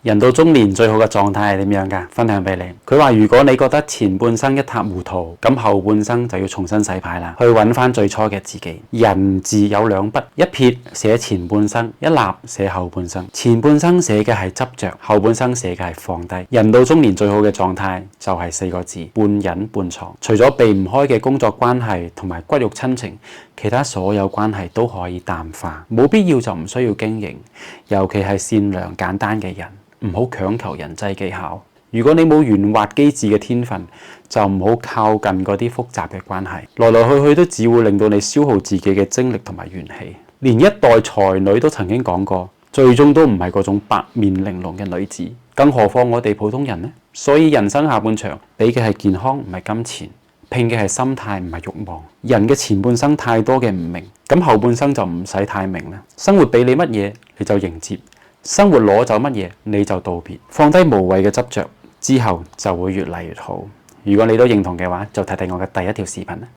人到中年最好嘅狀態係點樣㗎？分享俾你。佢話如果你覺得前半生一塌糊塗，咁後半生就要重新洗牌啦，去揾翻最初嘅自己。人字有兩筆，一撇寫前半生，一立寫後半生。前半生寫嘅係執着，後半生寫嘅係放低。人到中年最好嘅狀態就係4個字：半隱半藏。除咗避唔開嘅工作關係同埋骨肉親情，其他所有關係都可以淡化，冇必要就唔需要經營，尤其係善良簡單嘅人。唔好強求人際技巧。如果你冇圓滑機智嘅天分，就唔好靠近嗰啲複雜嘅關係。來來去去都只會令到你消耗自己嘅精力同埋元氣。連一代才女都曾經講過，最終都唔係嗰種八面玲瓏嘅女子，更何況我哋普通人呢？所以人生下半場，俾嘅係健康，唔係金錢；拼嘅係心態，唔係慾望。人嘅前半生太多嘅唔明，咁後半生就唔使太明啦。生活俾你乜嘢，你就迎接。生活攞走乜嘢你就道別，放低無謂嘅執着，之後就會越嚟越好。如果你都認同嘅話，就睇睇我嘅第一條視頻啦。